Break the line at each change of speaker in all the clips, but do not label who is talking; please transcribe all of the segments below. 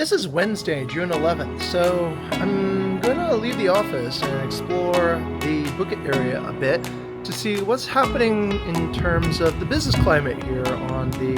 This is Wednesday, June 11th, so I'm gonna leave the office and explore the Bukit area a bit to see what's happening in terms of the business climate here on the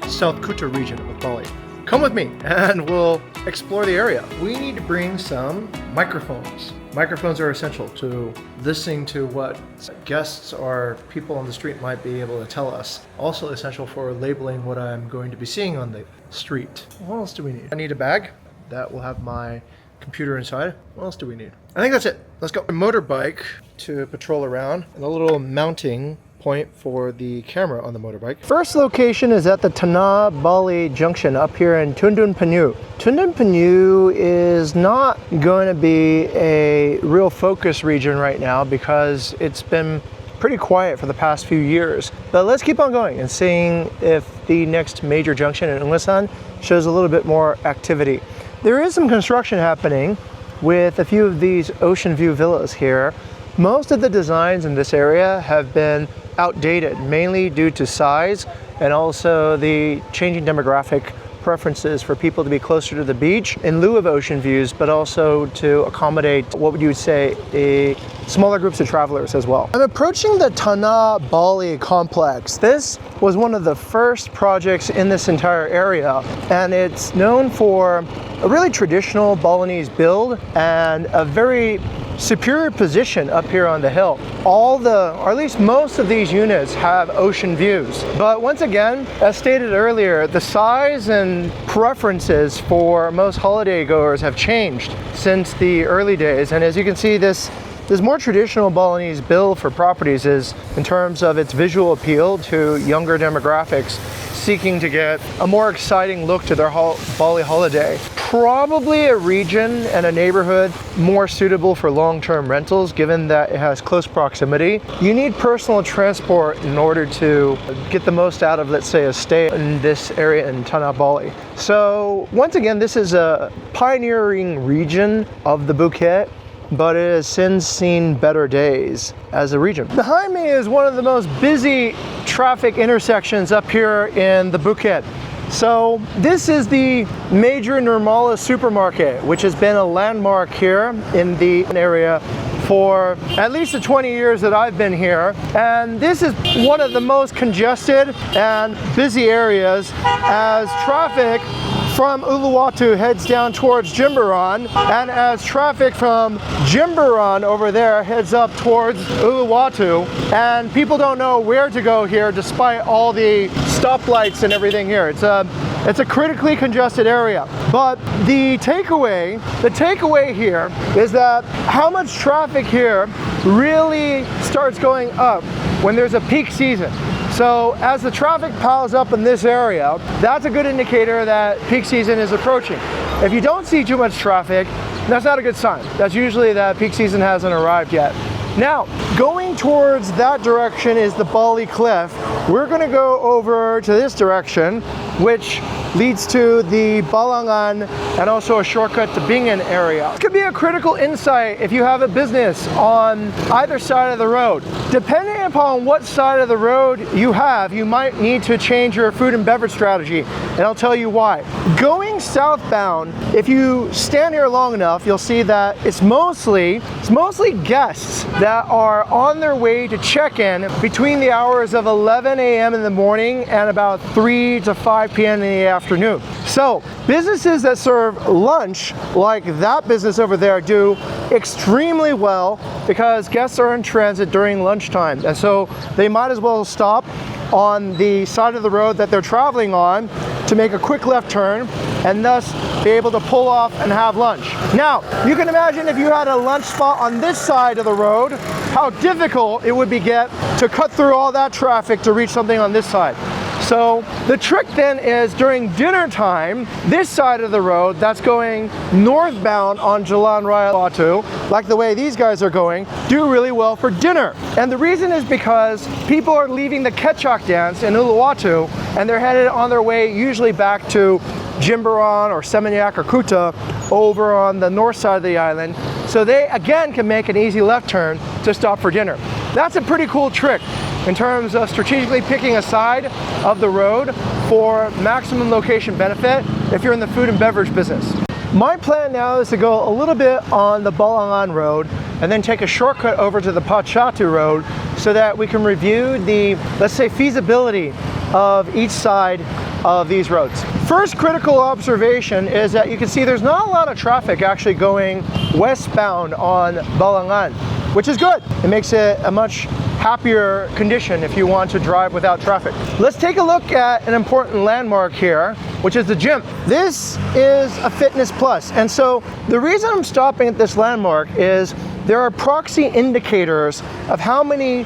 South Kuta region of Bali. Come with me and we'll explore the area. We need to bring some microphones. Microphones are essential to listening to what guests or people on the street might be able to tell us. Also essential for labeling what I'm going to be seeing on the street. What else do we need? I need a bag that will have my computer inside. What else do we need? I think that's it. Let's go. A motorbike to patrol around and a little mounting point for the camera on the motorbike. First location is at the Tanah Bali Junction up here in Tundun, Penyu. Tundun, Penyu is not going to be a real focus region right now because it's been pretty quiet for the past few years. But let's keep on going and seeing if the next major junction in Ungasan shows a little bit more activity. There is some construction happening with a few of these ocean view villas here. Most of the designs in this area have been outdated, mainly due to size and also the changing demographic preferences for people to be closer to the beach in lieu of ocean views, but also to accommodate what would you say a smaller groups of travelers as well. I'm approaching the Tanah Bali complex. This was one of the first projects in this entire area, and it's known for a really traditional Balinese build and a very superior position up here on the hill. Or at least most of these units have ocean views. But once again, as stated earlier, the size and preferences for most holiday goers have changed since the early days. And as you can see, this more traditional Balinese build for properties is in terms of its visual appeal to younger demographics seeking to get a more exciting look to their Bali holiday. Probably a region and a neighborhood more suitable for long-term rentals given that it has close proximity. You need personal transport in order to get the most out of, let's say, a stay in this area in Tanah Bali. So once again, this is a pioneering region of the Bukit, but it has since seen better days as a region. Behind me is one of the most busy traffic intersections up here in the Bukit. So this is the major Nirmala supermarket, which has been a landmark here in the area for at least the 20 years that I've been here. And this is one of the most congested and busy areas as traffic from Uluwatu heads down towards Jimbaran, and as traffic from Jimbaran over there heads up towards Uluwatu, and people don't know where to go here despite all the stoplights and everything here. It's a critically congested area. But the takeaway here is that how much traffic here really starts going up when there's a peak season. So as the traffic piles up in this area, that's a good indicator that peak season is approaching. If you don't see too much traffic, that's not a good sign. That's usually that peak season hasn't arrived yet. Now, going towards that direction is the Bali Cliff. We're gonna go over to this direction, which leads to the Balangan and also a shortcut to Bingen area. It could be a critical insight if you have a business on either side of the road. Depending upon what side of the road you have, you might need to change your food and beverage strategy, and I'll tell you why. Going southbound, if you stand here long enough, you'll see that it's mostly guests that are on their way to check in between the hours of 11 a.m. in the morning and about 3 to 5 p.m. in the afternoon. So businesses that serve lunch, like that business over there, do extremely well because guests are in transit during lunchtime, and so they might as well stop on the side of the road that they're traveling on to make a quick left turn and thus be able to pull off and have lunch. Now, you can imagine if you had a lunch spot on this side of the road, how difficult it would be to cut through all that traffic to reach something on this side. So the trick then is during dinner time, this side of the road that's going northbound on Jalan Raya Uluwatu, like the way these guys are going, do really well for dinner. And the reason is because people are leaving the Ketchak dance in Uluwatu and they're headed on their way usually back to Jimbaran or Seminyak or Kuta over on the north side of the island. So they again can make an easy left turn to stop for dinner. That's a pretty cool trick. in terms of strategically picking a side of the road for maximum location benefit if you're in the food and beverage business. My plan now is to go a little bit on the Balangan road and then take a shortcut over to the Patchy road so that we can review the, let's say, feasibility of each side of these roads. First critical observation is that you can see there's not a lot of traffic actually going westbound on Balangan, which is good. It makes it a much happier condition if you want to drive without traffic. Let's take a look at an important landmark here, which is the gym. This is a fitness plus, and so the reason I'm stopping at this landmark is there are proxy indicators of how many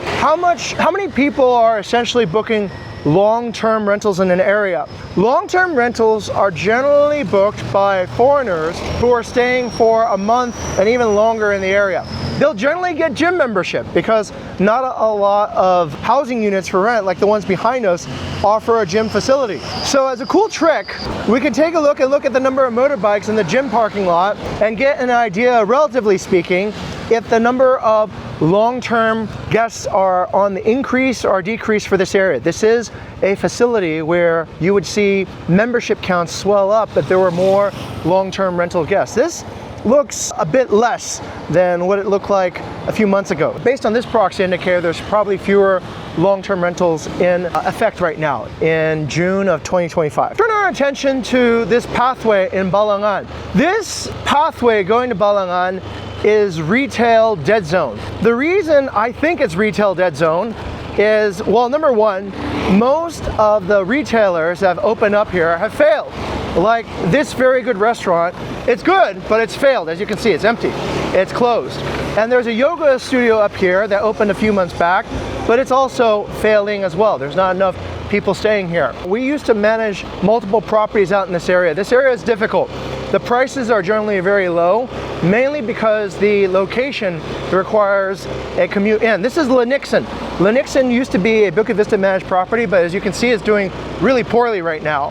people are essentially booking long-term rentals in an area. Long-term rentals are generally booked by foreigners who are staying for a month and even longer in the area. They'll generally get gym membership because not a lot of housing units for rent, like the ones behind us, offer a gym facility. So as a cool trick, we can take a look at the number of motorbikes in the gym parking lot and get an idea, relatively speaking, if the number of long-term guests are on the increase or decrease for this area. This is a facility where you would see membership counts swell up if there were more long-term rental guests. This looks a bit less than what it looked like a few months ago. Based on this proxy indicator, there's probably fewer long-term rentals in effect right now in June of 2025. Turn our attention to this pathway in Balangan. This pathway going to Balangan is retail dead zone. The reason I think it's retail dead zone is, well, number one, most of the retailers that have opened up here have failed. Like this very good restaurant, it's good, but it's failed. As you can see, it's empty, it's closed. And there's a yoga studio up here that opened a few months back, but it's also failing as well. There's not enough people staying here. We used to manage multiple properties out in this area. This area is difficult. The prices are generally very low, mainly because the location requires a commute in. This is Lenixen. Lenixen used to be a Bukit Vista managed property, but as you can see, it's doing really poorly right now.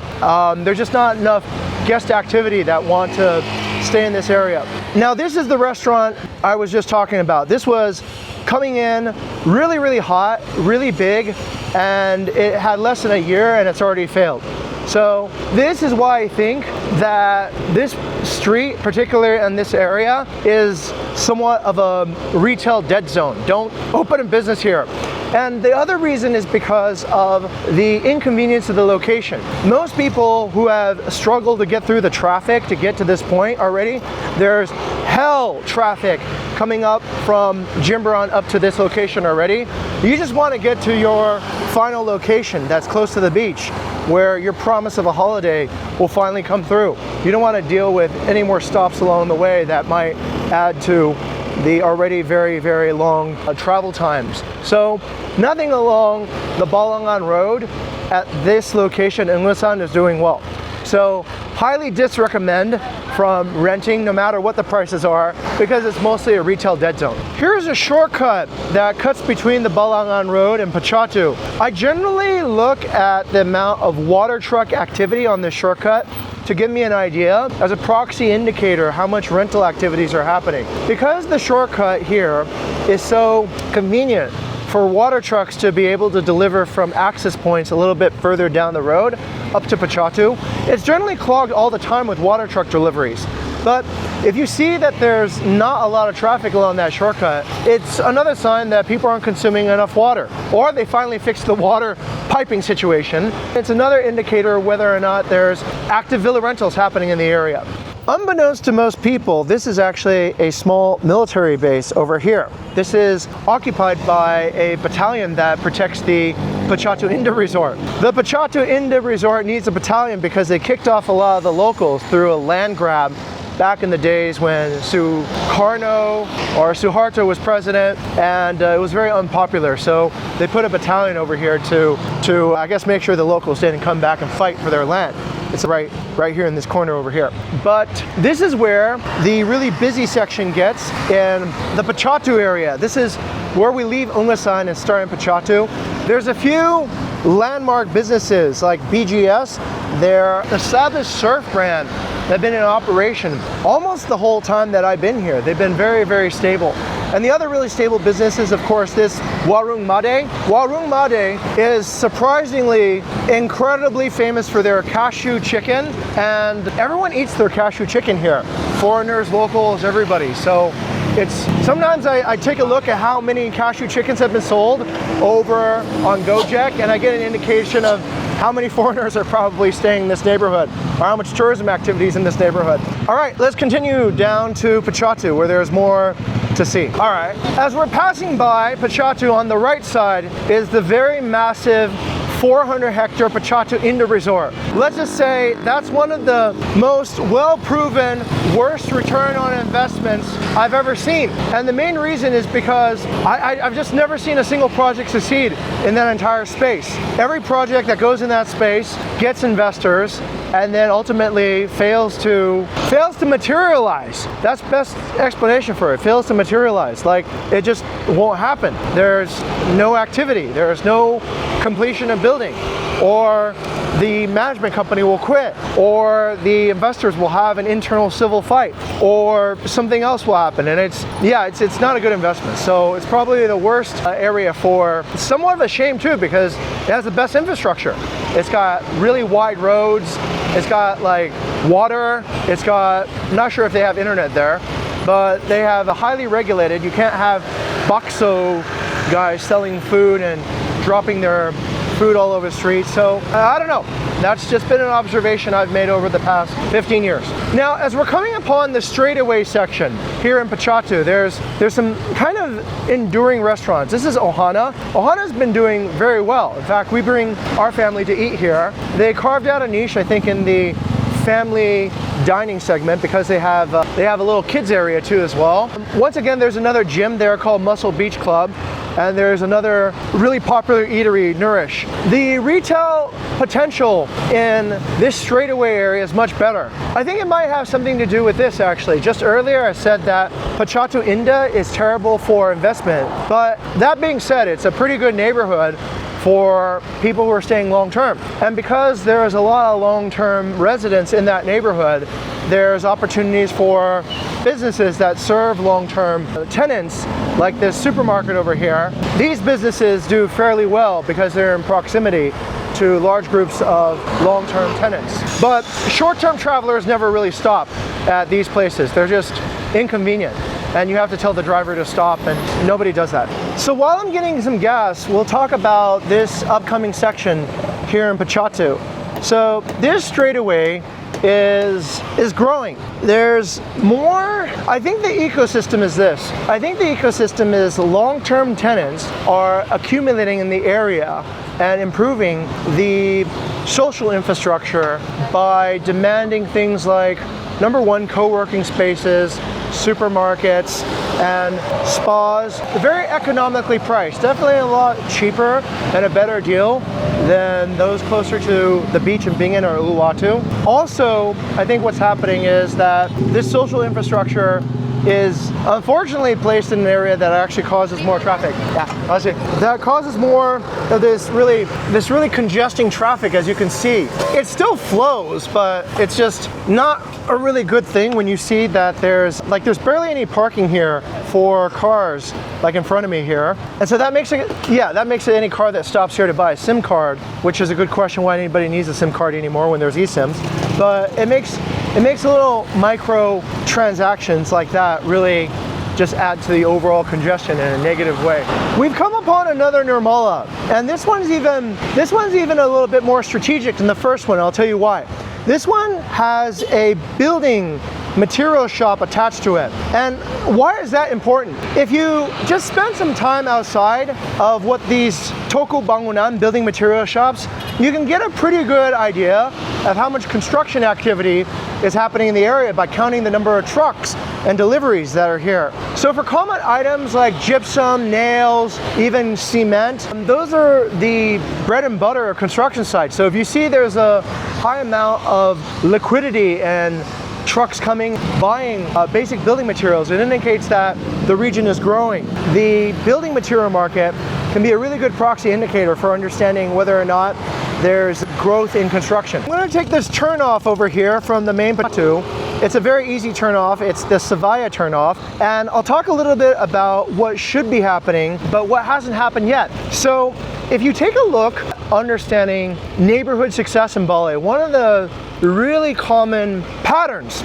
There's just not enough guest activity that want to stay in this area. Now, this is the restaurant I was just talking about. This was coming in really, really hot, really big, and it had less than a year and it's already failed. So this is why I think that this street, particularly in this area, is somewhat of a retail dead zone. Don't open a business here. And the other reason is because of the inconvenience of the location. Most people who have struggled to get through the traffic to get to this point already, there's hell traffic coming up from Jimbaran up to this location already. You just want to get to your final location that's close to the beach, where your promise of a holiday will finally come through. You don't want to deal with any more stops along the way that might add to the already very, very long travel times. So nothing along the Balangan Road at this location in Ungasan is doing well. So highly disrecommend from renting, no matter what the prices are, because it's mostly a retail dead zone. Here's a shortcut that cuts between the Balangan Road and Patchy. I generally look at the amount of water truck activity on this shortcut to give me an idea as a proxy indicator how much rental activities are happening. Because the shortcut here is so convenient for water trucks to be able to deliver from access points a little bit further down the road up to Patchy, it's generally clogged all the time with water truck deliveries. But if you see that there's not a lot of traffic along that shortcut, it's another sign that people aren't consuming enough water, or they finally fixed the water piping situation. It's another indicator whether or not there's active villa rentals happening in the area. Unbeknownst to most people, this is actually a small military base over here. This is occupied by a battalion that protects the Patchy Indah Resort. The Patchy Indah Resort needs a battalion because they kicked off a lot of the locals through a land grab back in the days when Sukarno or Suharto was president, and it was very unpopular. So they put a battalion over here to I guess make sure the locals didn't come back and fight for their land. It's right here in this corner over here. But this is where the really busy section gets in the Patchy area. This is where we leave Ungasan and start in Patchy. There's a few landmark businesses like BGS. They're an established surf brand that have been in operation almost the whole time that I've been here. They've been very, very stable. And the other really stable business is, of course, this Warung Made. Warung Made is surprisingly incredibly famous for their cashew chicken, and everyone eats their cashew chicken here. Foreigners, locals, everybody. So it's sometimes I take a look at how many cashew chickens have been sold over on Gojek, and I get an indication of how many foreigners are probably staying in this neighborhood, or how much tourism activities in this neighborhood. All right, let's continue down to Patchy, where there's more to see. All right, as we're passing by Patchy, on the right side is the very massive 400-hectare Patchy Indoor Resort. Let's just say that's one of the most well-proven worst return on investments I've ever seen. And the main reason is because I've just never seen a single project succeed in that entire space. Every project that goes in that space gets investors and then ultimately fails to materialize. That's best explanation for it. Fails to materialize. Like, it just won't happen. There's no activity. There's no completion of building, or the management company will quit, or the investors will have an internal civil fight, or something else will happen. And it's not a good investment. So it's probably the worst area for, somewhat of a shame too, because it has the best infrastructure. It's got really wide roads. It's got like water. It's got, I'm not sure if they have internet there, but they have a highly regulated, you can't have bakso guys selling food and dropping their food all over the street. So I don't know. That's just been an observation I've made over the past 15 years. Now, as we're coming upon the straightaway section here in Patchy, there's some kind of enduring restaurants. This is Ohana. Ohana's been doing very well. In fact, we bring our family to eat here. They carved out a niche, I think, in the family dining segment because they have a little kids area too as well. Once again, there's another gym there called Muscle Beach Club, and there's another really popular eatery, Nourish. The retail potential in this straightaway area is much better. I think it might have something to do with this actually. Just earlier I said that Patchy Indah is terrible for investment, but that being said, it's a pretty good neighborhood for people who are staying long-term. And because there's a lot of long-term residents in that neighborhood, there's opportunities for businesses that serve long-term tenants, like this supermarket over here. These businesses do fairly well because they're in proximity to large groups of long-term tenants. But short-term travelers never really stop at these places. They're just inconvenient, and you have to tell the driver to stop, and nobody does that. So while I'm getting some gas, we'll talk about this upcoming section here in Patchy. So this straightaway is growing. There's more. I think the ecosystem is this. I think the ecosystem is long-term tenants are accumulating in the area and improving the social infrastructure by demanding things like, number one, co-working spaces, supermarkets, and spas. Very economically priced. Definitely a lot cheaper and a better deal than those closer to the beach in Bingin or Uluwatu. Also, I think what's happening is that this social infrastructure is unfortunately placed in an area that actually causes more traffic. Yeah, I see. That causes more of this really congesting traffic, as you can see. It still flows, but it's just not a really good thing when you see that there's barely any parking here for cars, like in front of me here. And so that makes it, any car that stops here to buy a SIM card, which is a good question why anybody needs a SIM card anymore when there's eSIMs. But it makes little micro transactions like that really just add to the overall congestion in a negative way. We've come upon another Nirmala, and this one's even a little bit more strategic than the first one. I'll tell you why. This one has a building material shop attached to it. And why is that important? If you just spend some time outside of what these toko bangunan, building material shops, you can get a pretty good idea of how much construction activity is happening in the area by counting the number of trucks and deliveries that are here. So for common items like gypsum, nails, even cement, those are the bread and butter of construction sites. So if you see there's a high amount of liquidity and trucks coming, buying basic building materials, it indicates that the region is growing. The building material market can be a really good proxy indicator for understanding whether or not there's growth in construction. I'm going to take this turn off over here from the main Patchy, It's a very easy turnoff. It's the Savaya turnoff. And I'll talk a little bit about what should be happening, but what hasn't happened yet. So if you take a look, understanding neighborhood success in Bali, one of the really common patterns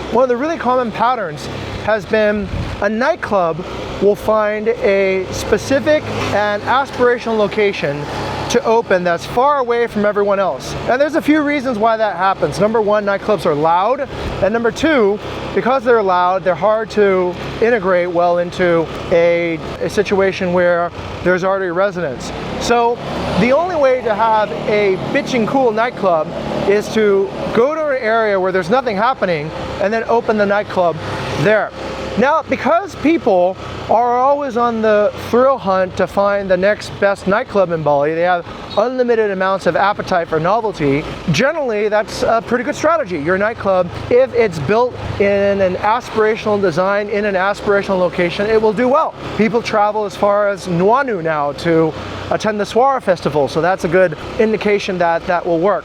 has been a nightclub will find a specific and aspirational location to open that's far away from everyone else. And there's a few reasons why that happens. Number one, nightclubs are loud. And number two, because they're loud, they're hard to integrate well into a situation where there's already residents. So the only way to have a bitchin' cool nightclub is to go to an area where there's nothing happening and then open the nightclub there. Now, because people are always on the thrill hunt to find the next best nightclub in Bali, they have unlimited amounts of appetite for novelty. Generally, that's a pretty good strategy. Your nightclub, if it's built in an aspirational design, in an aspirational location, it will do well. People travel as far as Uluwatu now to attend the Swara festival, so that's a good indication that that will work.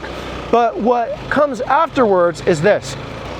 But what comes afterwards is this.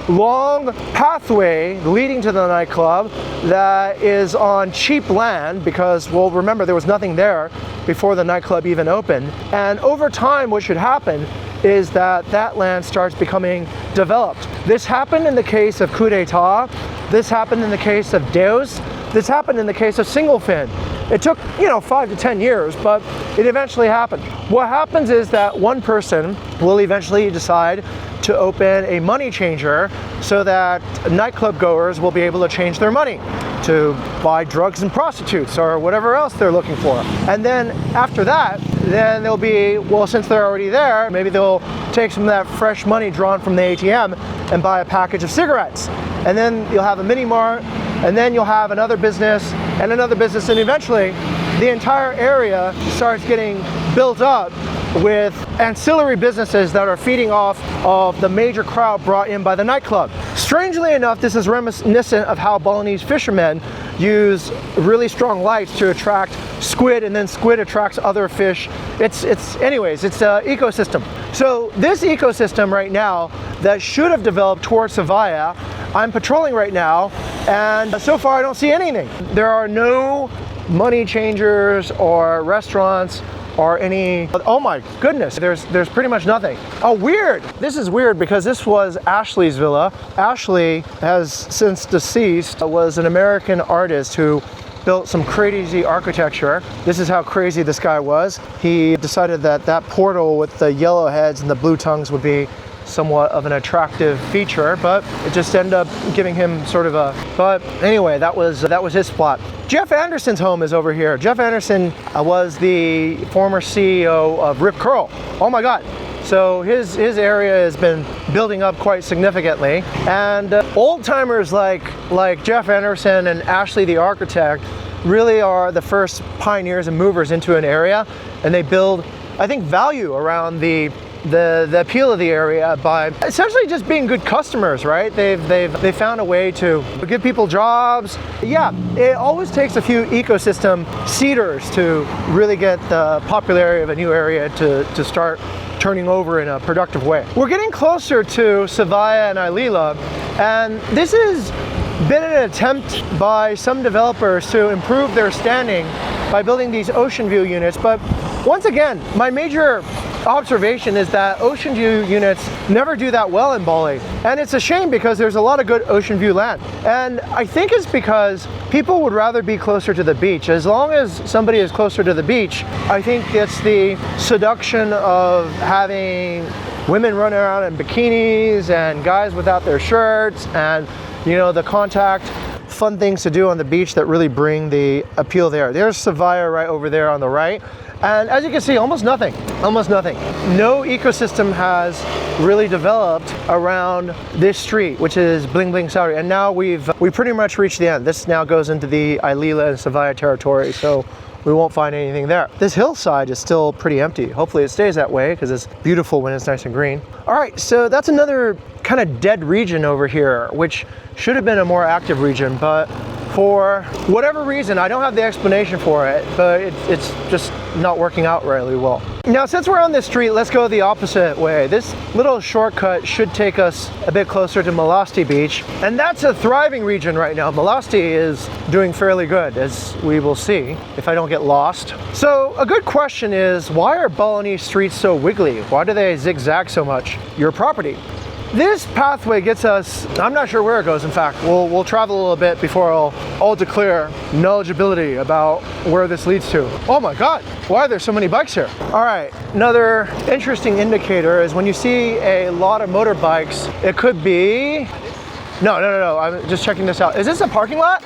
Long pathway leading to the nightclub that is on cheap land because, well, remember, there was nothing there before the nightclub even opened. And over time, what should happen is that that land starts becoming developed. This happened in the case of Kuta. This happened in the case of Deus. This happened in the case of Single Fin. It took, 5 to 10 years, but it eventually happened. What happens is that one person will eventually decide to open a money changer so that nightclub goers will be able to change their money to buy drugs and prostitutes or whatever else they're looking for. And then after that, then they'll be, well, since they're already there, maybe they'll take some of that fresh money drawn from the ATM and buy a package of cigarettes. And then you'll have a mini mart, and then you'll have another business, and eventually the entire area starts getting built up with ancillary businesses that are feeding off of the major crowd brought in by the nightclub. Strangely enough, this is reminiscent of how Balinese fishermen use really strong lights to attract squid, and then squid attracts other fish. It's an ecosystem. So this ecosystem right now that should have developed towards Savaya, I'm patrolling right now, and so far I don't see anything. There are no money changers or restaurants or any, oh my goodness, there's pretty much nothing. Oh, weird. This is weird because this was Ashley's villa. Ashley has since deceased, was an American artist who built some crazy architecture. This is how crazy this guy was. He decided that that portal with the yellow heads and the blue tongues would be somewhat of an attractive feature, but it just ended up giving him sort of a, but anyway, that was his plot. Jeff Anderson's home is over here. Jeff Anderson was the former CEO of Rip Curl. Oh my God. So his area has been building up quite significantly, and old timers like Jeff Anderson and Ashley the architect really are the first pioneers and movers into an area, and they build, I think, value around the appeal of the area by essentially just being good customers, right? They've found a way to give people jobs. Yeah, it always takes a few ecosystem seeders to really get the popularity of a new area to start turning over in a productive way. We're getting closer to Savaya and Ilila, and this has been an attempt by some developers to improve their standing by building these ocean view units. But once again, my major observation is that ocean view units never do that well in Bali, and it's a shame because there's a lot of good ocean view land, and I think it's because people would rather be closer to the beach. As long as somebody is closer to the beach, I think it's the seduction of having women running around in bikinis and guys without their shirts, and the contact, fun things to do on the beach that really bring the appeal there. There's Savaya right over there on the right. And as you can see, almost nothing. No ecosystem has really developed around this street, which is Bling Bling Saudi. And now we pretty much reached the end. This now goes into the Ilila and Savaya territory, so we won't find anything there. This hillside is still pretty empty. Hopefully it stays that way because it's beautiful when it's nice and green. All right, so that's another kind of dead region over here, which should have been a more active region, but For whatever reason, I don't have the explanation for it, but it's just not working out really well. Now, since we're on this street, let's go the opposite way. This little shortcut should take us a bit closer to Melasti Beach, and that's a thriving region right now. Melasti is doing fairly good, as we will see if I don't get lost. So a good question is, why are Balinese streets so wiggly? Why do they zigzag so much? Your property. This pathway gets us, I'm not sure where it goes, in fact. We'll travel a little bit before I'll declare knowledgeability about where this leads to. Oh my God, why are there so many bikes here? All right, another interesting indicator is when you see a lot of motorbikes, it could be, no, I'm just checking this out. Is this a parking lot?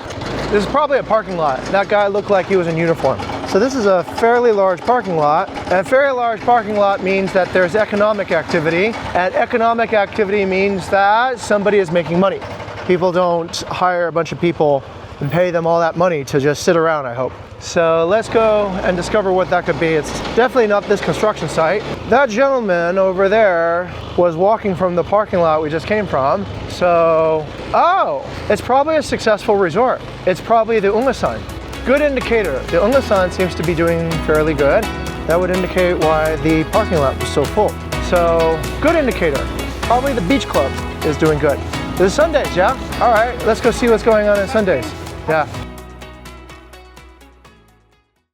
This is probably a parking lot. That guy looked like he was in uniform. So this is a fairly large parking lot. And a fairly large parking lot means that there's economic activity. And economic activity means that somebody is making money. People don't hire a bunch of people and pay them all that money to just sit around, I hope. So let's go and discover what that could be. It's definitely not this construction site. That gentleman over there was walking from the parking lot we just came from. So, oh, it's probably a successful resort. It's probably the Ungasan. Good indicator. The Ungasan seems to be doing fairly good. That would indicate why the parking lot was so full. So, good indicator. Probably the beach club is doing good. This is Sundays, yeah? All right, let's go see what's going on Sundays. Yeah.